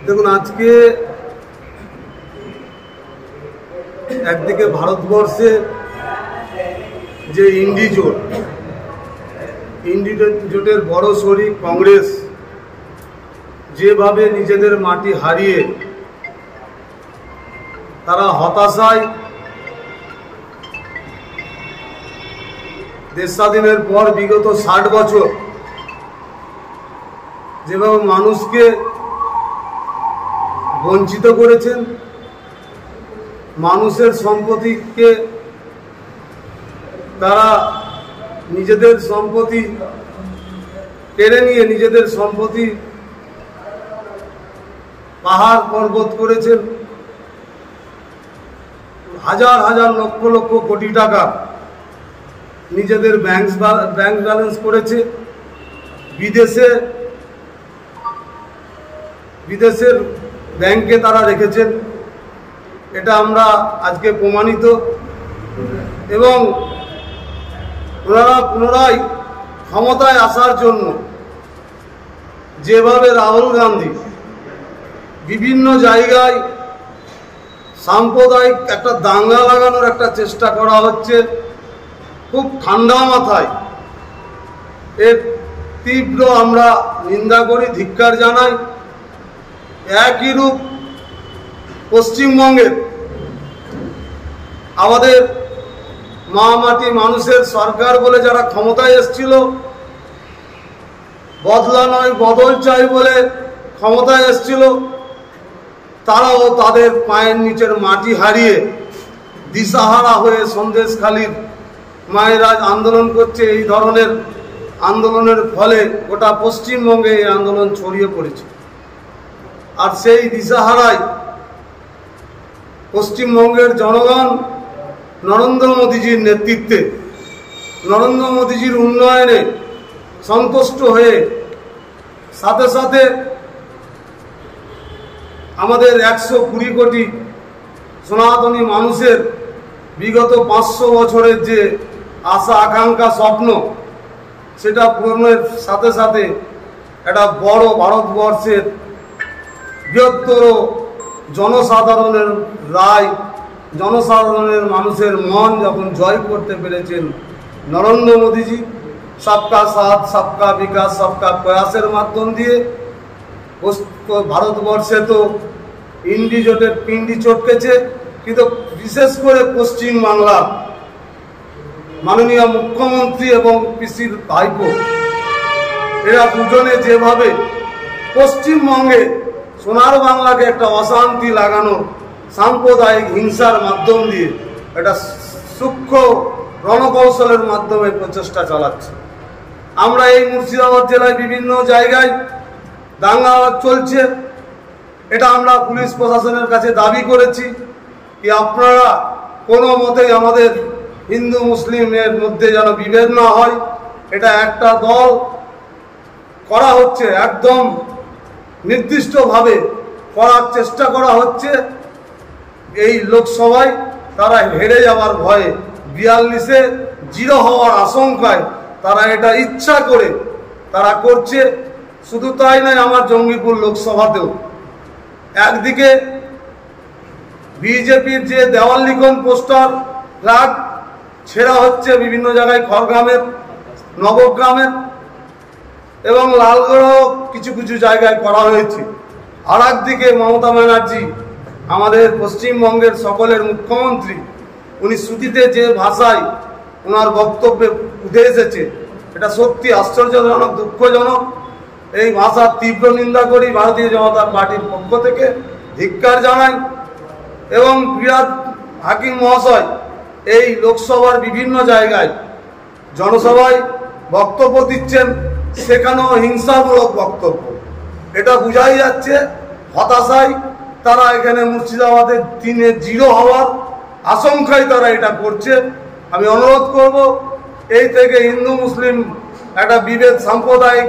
দেখুন, আজকে একদিকে ভারতবর্ষে যে ইন্ডি জোটের বড় শরিক কংগ্রেস যেভাবে নিজেদের মাটি হারিয়ে তারা হতাশায় দেশ স্বাধীনের পর বিগত 60 বছর যেভাবে মানুষকে বঞ্চিত করেছেন, মানুষের সম্পত্তিকে তারা নিজেদের সম্পত্তি কেড়ে নিয়ে নিজেদের সম্পত্তি পাহাড় পর্বত করেছেন, হাজার হাজার লক্ষ লক্ষ কোটি টাকা নিজেদের ব্যাংক ব্যালেন্স করেছে, বিদেশের ব্যাংকে তারা রেখেছেন। এটা আমরা আজকে প্রমাণিত। এবং ওনারা পুনরায় ক্ষমতায় আসার জন্য যেভাবে রাহুল গান্ধী বিভিন্ন জায়গায় সাম্প্রদায়িক একটা দাঙ্গা লাগানোর একটা চেষ্টা করা হচ্ছে, খুব ঠান্ডা মাথায় এর তীব্র আমরা নিন্দা করি, ধিক্কার জানাই। একই রূপ পশ্চিমবঙ্গের আমাদের মা মাটি মানুষের সরকার বলে যারা ক্ষমতায় এসেছিল, বদলা নয় বদল চাই বলে ক্ষমতায় এসেছিল, তারাও তাদের পায়ের নিচের মাটি হারিয়ে দিশাহারা হয়ে সন্দেশখালীর মায়েরা আন্দোলন করছে। এই ধরনের আন্দোলনের ফলে গোটা পশ্চিমবঙ্গে এই আন্দোলন ছড়িয়ে পড়েছে। আর সেই দিশাহারায় পশ্চিমবঙ্গের জনগণ নরেন্দ্র মোদীজির নেতৃত্বে, নরেন্দ্র মোদীজির উন্নয়নে সন্তুষ্ট হয়ে সাথে সাথে আমাদের 120 কোটি সনাতনী মানুষের বিগত 500 বছরের যে আশা আকাঙ্ক্ষা স্বপ্ন, সেটা পূরণের সাথে সাথে একটা বড় ভারতবর্ষের বৃহত্তর জনসাধারণের রায়, জনসাধারণের মানুষের মন যখন জয় করতে পেরেছেন নরেন্দ্র মোদীজি, সবকা সাথ সবকা বিকাশ সবকা প্রয়াসের মাধ্যম দিয়ে ভারতবর্ষে তো ইন্ডি জোটের পিন্ডি চটকেছে, কিন্তু বিশেষ করে পশ্চিম বাংলা মাননীয় মুখ্যমন্ত্রী এবং পিসির ভাইপো এরা দুজনে যেভাবে পশ্চিমবঙ্গে সোনার বাংলাকে একটা অশান্তি লাগানো সাম্প্রদায়িক হিংসার মাধ্যম দিয়ে একটা সূক্ষ্ম রণকৌশলের মাধ্যমে প্রচেষ্টা চালাচ্ছে। আমরা এই মুর্শিদাবাদ জেলায় বিভিন্ন জায়গায় দাঙ্গা চলছে, এটা আমরা পুলিশ প্রশাসনের কাছে দাবি করেছি কি আপনারা কোনো মতেই আমাদের হিন্দু মুসলিমের মধ্যে যেন বিভেদ না হয়। এটা একটা দল করা হচ্ছে, একদম নির্দিষ্টভাবে করার চেষ্টা করা হচ্ছে। এই লোকসভায় তারা হেরে যাওয়ার ভয়ে 42-এ 0 হওয়ার আশঙ্কায় তারা এটা ইচ্ছা করে তারা করছে। শুধু তাই নয়, আমার জঙ্গিপুর লোকসভাতেও একদিকে বিজেপির যে দেওয়াল লিখন পোস্টার ফ্ল্যাগ ছেঁড়া হচ্ছে বিভিন্ন জায়গায়, খড়গ্রামের, নবগ্রামের এবং লালগড়ও কিছু কিছু জায়গায় করা হয়েছে। আর একদিকে মমতা ব্যানার্জি আমাদের পশ্চিমবঙ্গের সকলের মুখ্যমন্ত্রী, উনি শ্রুতিতে যে ভাষায় ওনার বক্তব্যে উঠে এসেছে, এটা সত্যি আশ্চর্যজনক, দুঃখজনক। এই ভাষার তীব্র নিন্দা করি, ভারতীয় জনতা পার্টির পক্ষ থেকে ধিক্কার জানাই। এবং বিরাট হাকিম মহাশয় এই লোকসভার বিভিন্ন জায়গায় জনসভায় বক্তব্য দিচ্ছেন, সেখানেও হিংসামূলক বক্তব্য। এটা বোঝাই যাচ্ছে হতাশায় তারা এখানে মুর্শিদাবাদের 3-0 হওয়ার আশঙ্কায় তারা এটা করছে। আমি অনুরোধ করব, এই থেকে হিন্দু মুসলিম একটা বিভেদ সাম্প্রদায়িক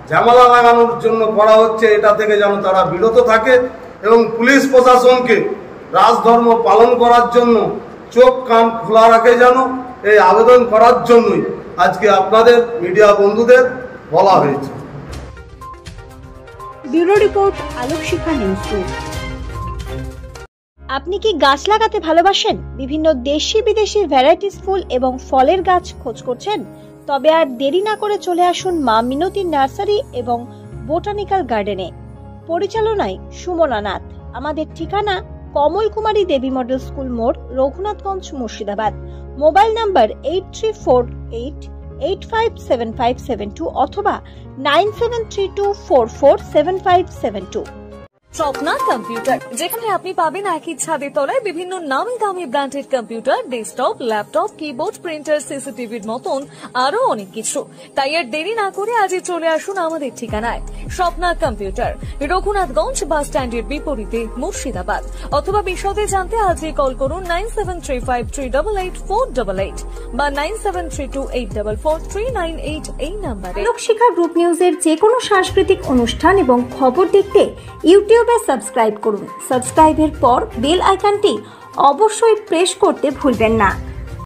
ঝামেলা লাগানোর জন্য করা হচ্ছে, এটা থেকে যেন তারা বিরত থাকে এবং পুলিশ প্রশাসনকে রাজধর্ম পালন করার জন্য চোখ কান খোলা রাখে যেন, এই আবেদন করার জন্যই আজকে আপনাদের মিডিয়া বন্ধুদের বলা হয়েছে। Bureau report, Alokshikha news group. আপনি কি গাছ লাগাতে ভালোবাসেন? বিভিন্ন দেশি বিদেশি ভ্যারাইটিস ফুল এবং ফলের গাছ খোঁজ করছেন? তবে আর দেরি না করে চলে আসুন মা মিনতি নার্সারি এবং বোটানিক্যাল গার্ডেনে। পরিচালনায় সুমনা নাথ। আমাদের ঠিকানা কমল কুমারী দেবী মডেল স্কুল মোড়, রঘুনাথগঞ্জ, মুর্শিদাবাদ। মোবাইল নাম্বার 8348857572 অথবা 9732447572। স্বপ্না কম্পিউটার, যেখানে আপনি পাবেন একই ছাদের তলায় বিভিন্ন নামি দামি branded computer, desktop, laptop, keyboard, printer, সিসিটিভির মতন আরো অনেক কিছু। তাই আর দেরি না করে আজই চলে আসুন আমাদের ঠিকানায়। স্বপ্না কম্পিউটার, রঘুনাথগঞ্জ বাস স্ট্যান্ডের বিপরীতে, মুর্শিদাবাদ। অথবা বিশদে জানতে আজই কল করুন 9735388488 বা 9732844398 এই নাম্বারে। আলোকশিখা গ্রুপ নিউজের যে কোনো সাংস্কৃতিক অনুষ্ঠান এবং খবর দেখতে ইউটিউবে সাবস্ক্রাইব করুন। সাবস্ক্রাইবের পর বেল আইকনটি অবশ্যই প্রেস করতে ভুলবেন না।